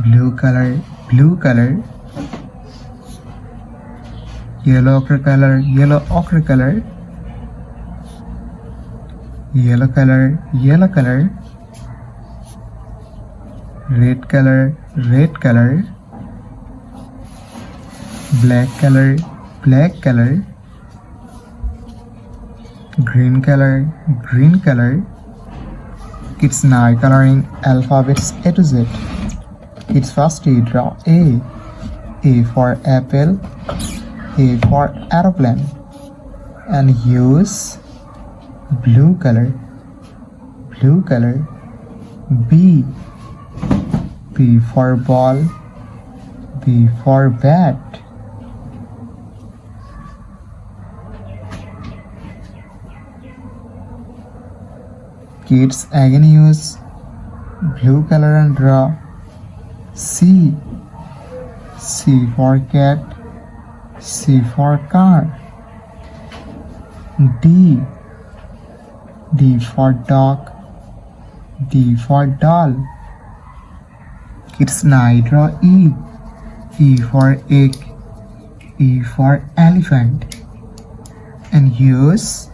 blue color, blue color. Yellow ochre color, yellow ochre color. Yellow color, yellow color. Red color, red color. Black color, black color. Green color, green color. Kids now coloring alphabets A to Z. Kids first draw A. A for apple, A for aeroplane, and use blue color, blue color. B. B for ball, B for bat. Kids again use blue color and draw C. C for cat, C for car. D. D for dog, D for doll. Kids now draw E. E for egg, E for elephant, and use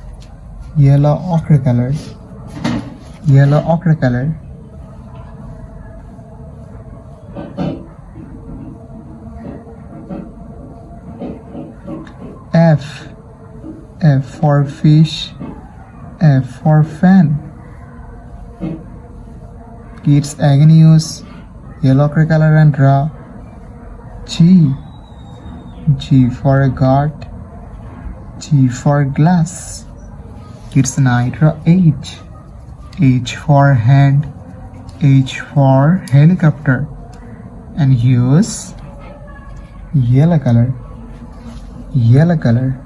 yellow ochre color, yellow ochre color. F. F for fish, F for fan. Kids again use yellow ochre color and draw G. G for a goat, G for glass. Kids now draw H. H for hand, H for helicopter, and use yellow color, yellow color.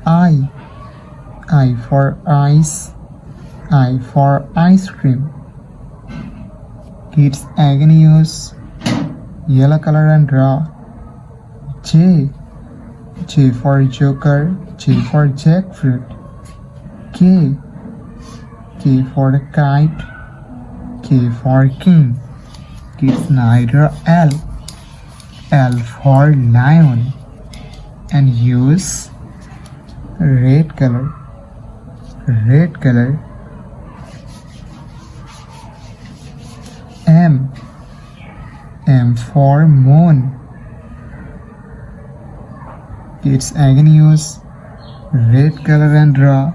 I. I for ice, I for ice cream. Kids again use yellow color and draw J. J for joker, J for jackfruit. K. K for the kite, K for king. Kids now draw L. L for lion, and use red color, red color. M. M for moon. Kids again use red color and draw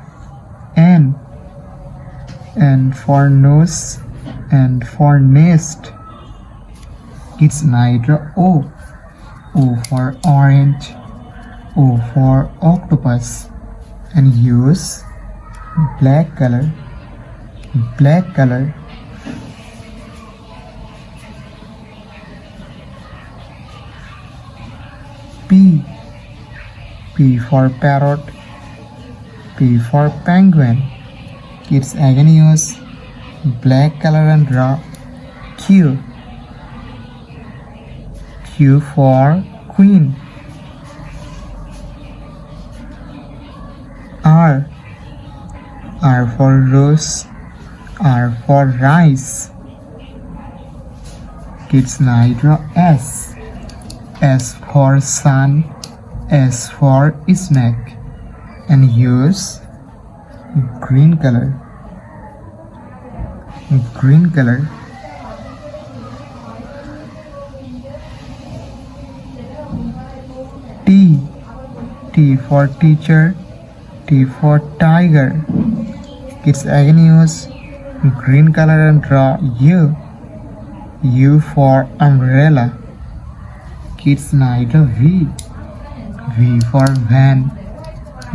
N. N for nose, N for nest. Kids now draw O. O for orange, O for octopus, and use black color, black color. P. P for parrot, P for penguin. Kids again use black color and draw Q. Q for queen. R. R for rose, R for rice. Kids now draw S. S for sun, S for snake, and use green color, green color. T. T for teacher, T for tiger. Kids again use green color and draw U. U for umbrella. Kids now draw V. V for van,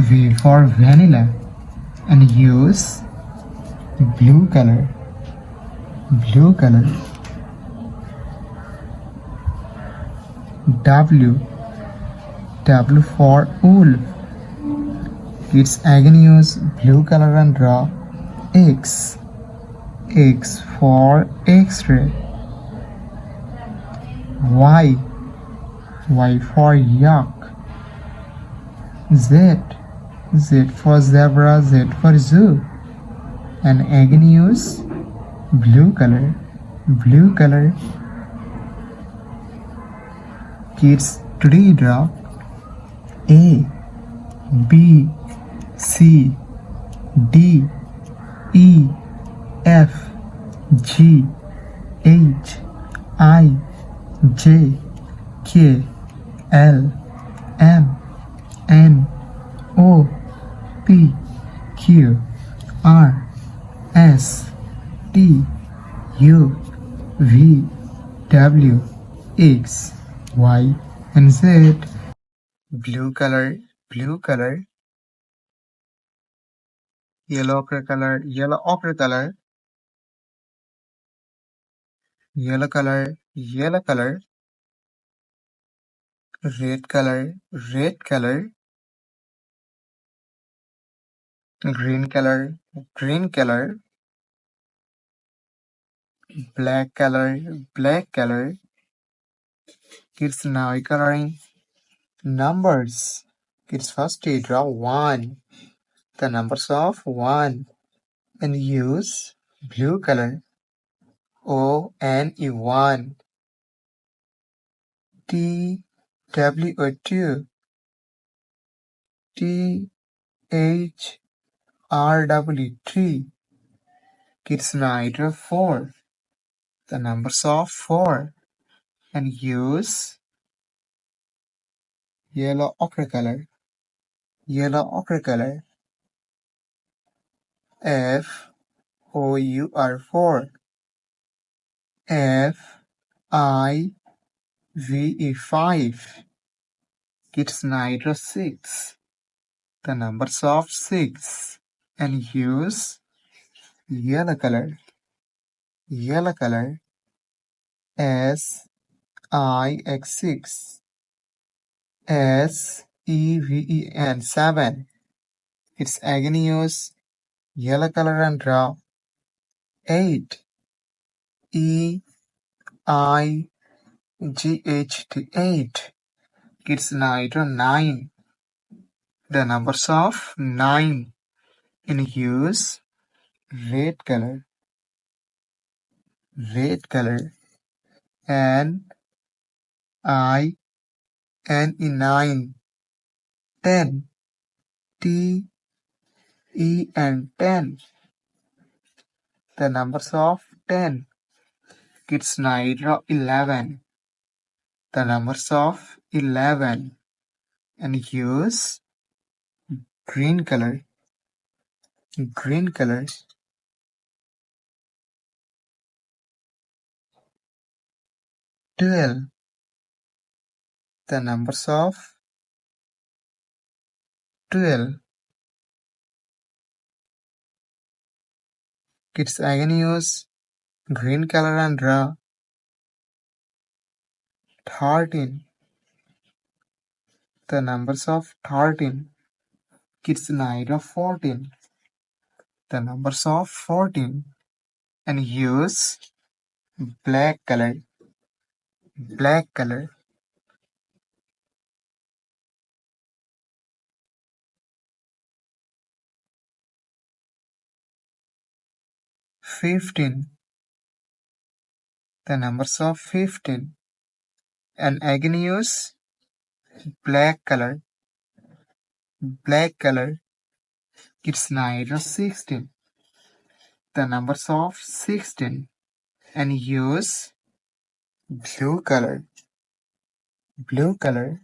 V for vanilla, and use blue color, blue color. W. W for wolf. Kids again use blue color and draw X. X for X-ray. Y. Y for yak. Z. Z for zebra, Z for zoo. And again use blue color. Blue color. Kids, today draw A, B, C, D, E, F, G, H, I, J, K, L, M, N, O, P, Q, R, S, T, U, V, W, X, Y, and Z. Blue color, blue color. Yellow ochre color, yellow ochre color. Yellow color, yellow color. Red color, red color. Green color, green color. Black color, black color. Kids, now coloring numbers. Kids, first you draw 1. The numbers of 1. And use blue color. O-N-E 1. T-W-O 2. T-H-R-W 3. Kids, now draw 4. The numbers of 4. And use yellow ochre color. Yellow ochre color. F-O-U-R 4. F-I-V-E 5. Kids, now draw 6. The numbers of 6. And use yellow color. Yellow color. S-I-X 6. S-E-V-E-N 7. It's again use yellow color and draw 8. E-I-G-H-T 8. Kids, now draw 9. The numbers of 9. And use red color. Red color. N-I-N-E 9. 10. T-E-N 10. The numbers of 10. Kids, now draw 11. The numbers of 11. And use green color. Green color. 12. The numbers of 12. Kids, again use green color and draw 13. The numbers of 13. Kids, now draw 14. The numbers of 14. And use black color. Black color. 15. The numbers of 15. And again use black color. Black color. Kids, now draw 16. The numbers of 16. And use blue color. Blue color.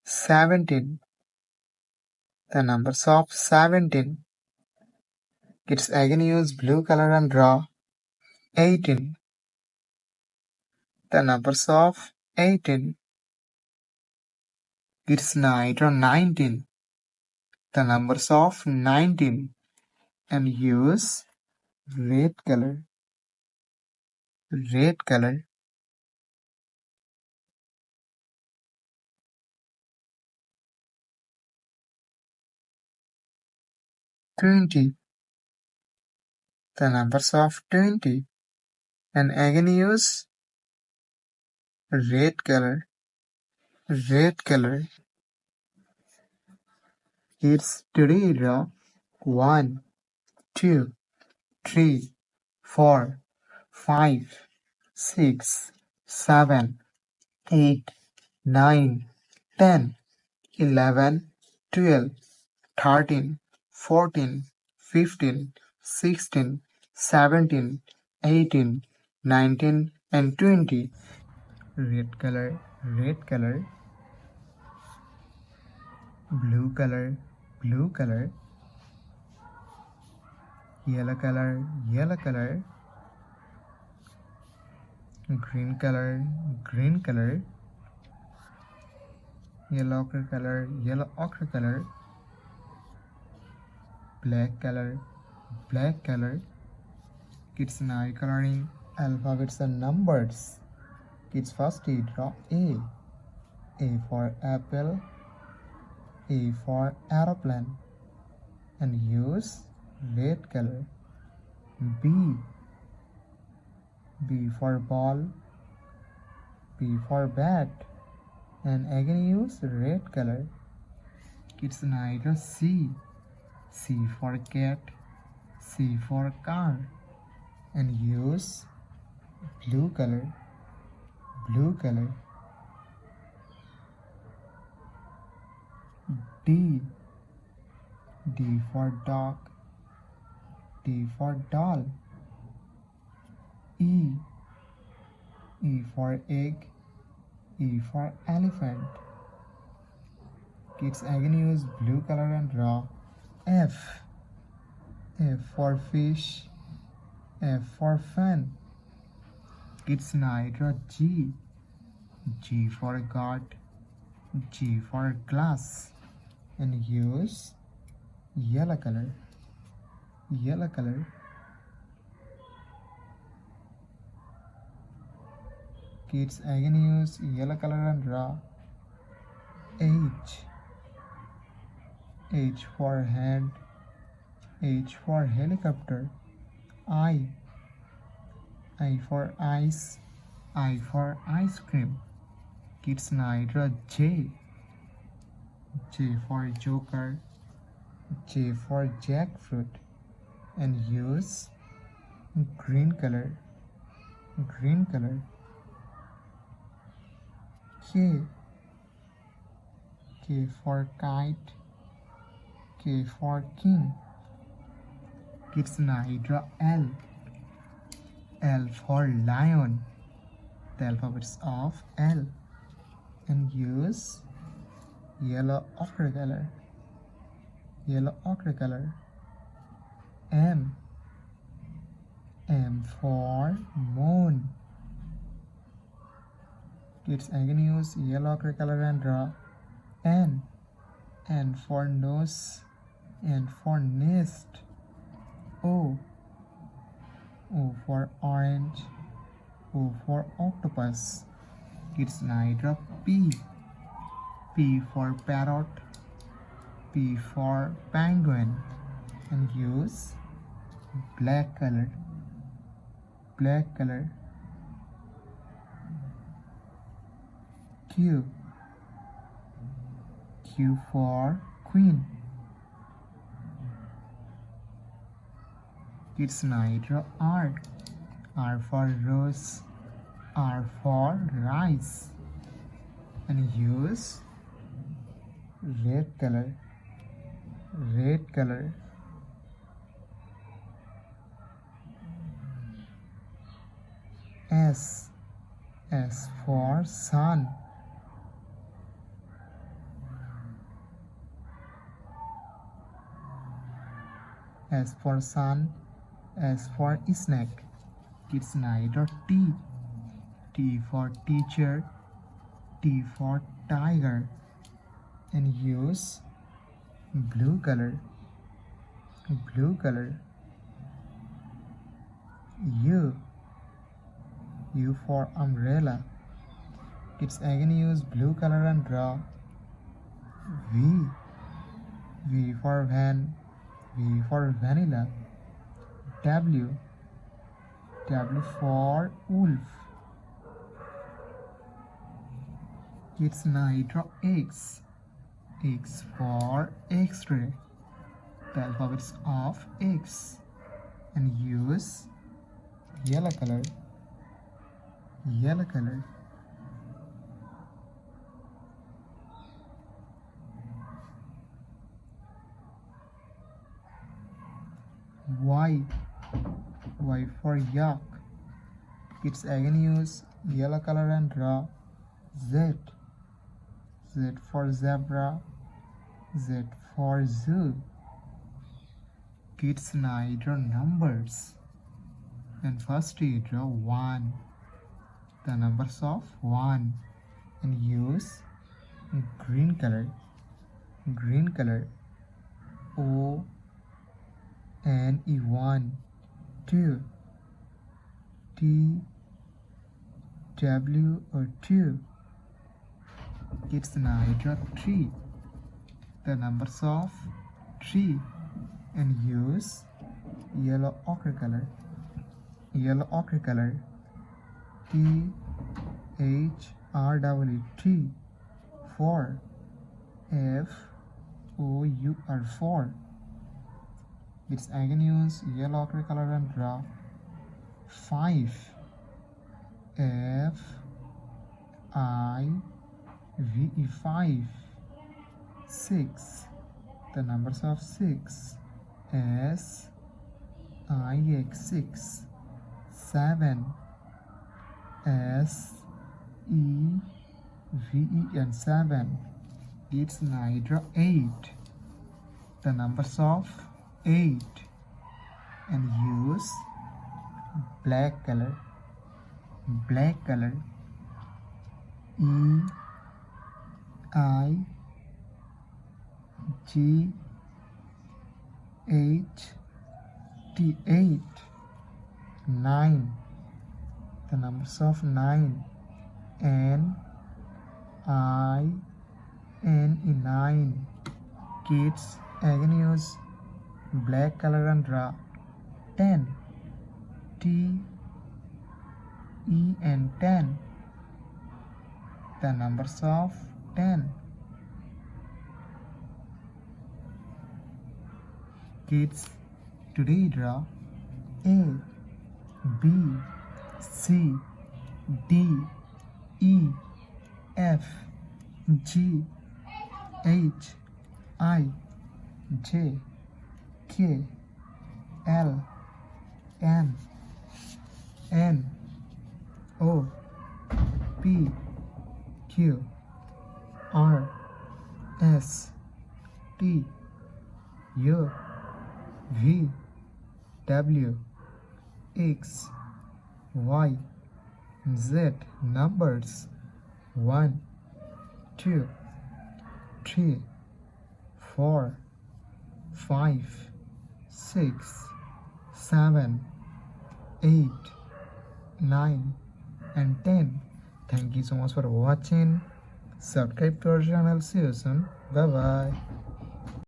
17. The numbers of 17. Kids, again use blue color and draw 18. The numbers of 18. Kids, now draw 19. The numbers of 19. And use red color. Red color. 20. The numbers of 20. And again use red color. red color. Kids today draw 1, 2, 3, 4, 5, 6, 7, 8, 9, 10, 11, 12, 13, 14, 15, 16, 17, 18, 19 and 20. Red color, blue color, yellow color, green color, yellow ochre color, black color. Kids now coloring alphabets and numbers. Kids first draw A. A for apple, A for aeroplane, and use red color. B. B for ball, B for bat, and again use red color. Kids now draw C. C for cat, C for car, and use blue color. D. D for dog, D for doll, E. E for egg, E for elephant. Kids again use blue color and draw F. F for fish, F for fan. Kids now draw G. G for God, G for glass, and use yellow color. Kids again use yellow color and draw H. H for hand, H for helicopter, I for ice, I for ice cream. Kids now draw J. J for joker, J for jackfruit, and use green color. K. K for kite, K for king. Kids now draw L. L for lion, the alphabets of L, and use yellow ochre color. M. M for moon. Kids again use yellow ochre color and draw N. N for nose, N for nest. O. O for orange, O for octopus. Kids now draw P. P for parrot, P for penguin, and use black color. Q. Q for queen. Kids now draw R. R for rose, R for rice, and use red color. S. S for sun. S for sun, S for snake. Kids now draw T. T for teacher, T for tiger, and use blue color. U. U for umbrella. Kids again use blue color and draw V. V for van, V for vanilla. W. W for wolf. Kids 9 draw X. X for X-ray. The alphabets of X. And use yellow color. Yellow color. Y. Y for yak. Kids again use yellow color and draw Z. Z for zebra. Z for zoo. Kids now draw numbers. Then first you draw 1. The numbers of 1. And use green color. Green color. O N E 1 2 T W or 2. Kids now draw 3. The numbers of 3 and use yellow ochre color. Yellow ochre color. T H R W T 4 F O U R 4. It's again use yellow ochre color and draw 5 F I V E 5 6. The numbers of 6 S I X 6 7 S E V E and 7. It's Nidra 8. The numbers of 8 and use black color. Black color. E I G H T 8. 9. The numbers of 9. N I N E 9. Kids again use black color and draw 10. T E and 10. The numbers of 10. Kids today draw A B C D E F G H I J K L M N O P Q R S T U V W X Y Z. Numbers 1 2 3 4 5 6 7 8 9 and 10. Thank you so much for watching. Subscribe to our channel. See you soon. Bye bye.